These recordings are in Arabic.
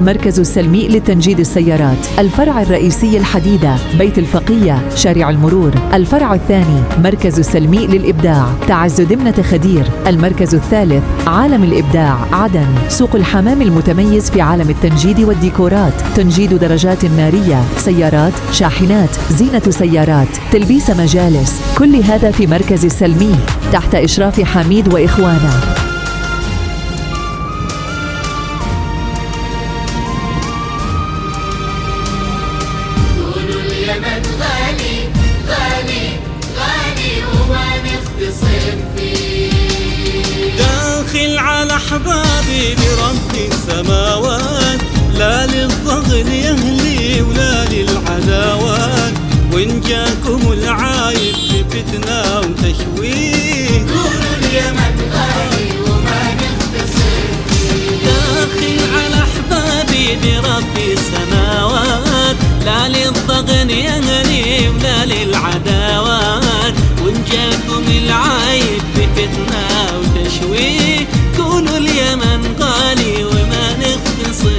مركز السلمي لتنجيد السيارات. الفرع الرئيسي الحديدة بيت الفقية شارع المرور. الفرع الثاني مركز السلمي للإبداع تعز دمنة خدير. المركز الثالث عالم الإبداع عدن. سوق الحمام المتميز في عالم التنجيد والديكورات، تنجيد درجات نارية، سيارات، شاحنات، زينة سيارات، تلبيس مجالس، كل هذا في مركز السلمي تحت إشراف حميد وإخوانه. قولوا اليمن غالي غالي غالي وما نختصر فيه. داخل على أحبابي برب السماوات، لا للضغن يهلي ولا للعداوات، وإن جاكم العايب بفتنة وتشويه. قولوا اليمن غالي وما نختصر فيه. داخل على أحبابي برب السماوات، لا للضغن يهلي ولا للعداوات، وإن جاكم العايب بفتنة وتشويه. قولوا اليمن غالي وما نختصر.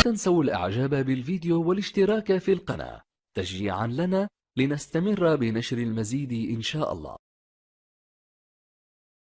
لا تنسوا الإعجاب بالفيديو والاشتراك في القناة تشجيعا لنا لنستمر بنشر المزيد إن شاء الله.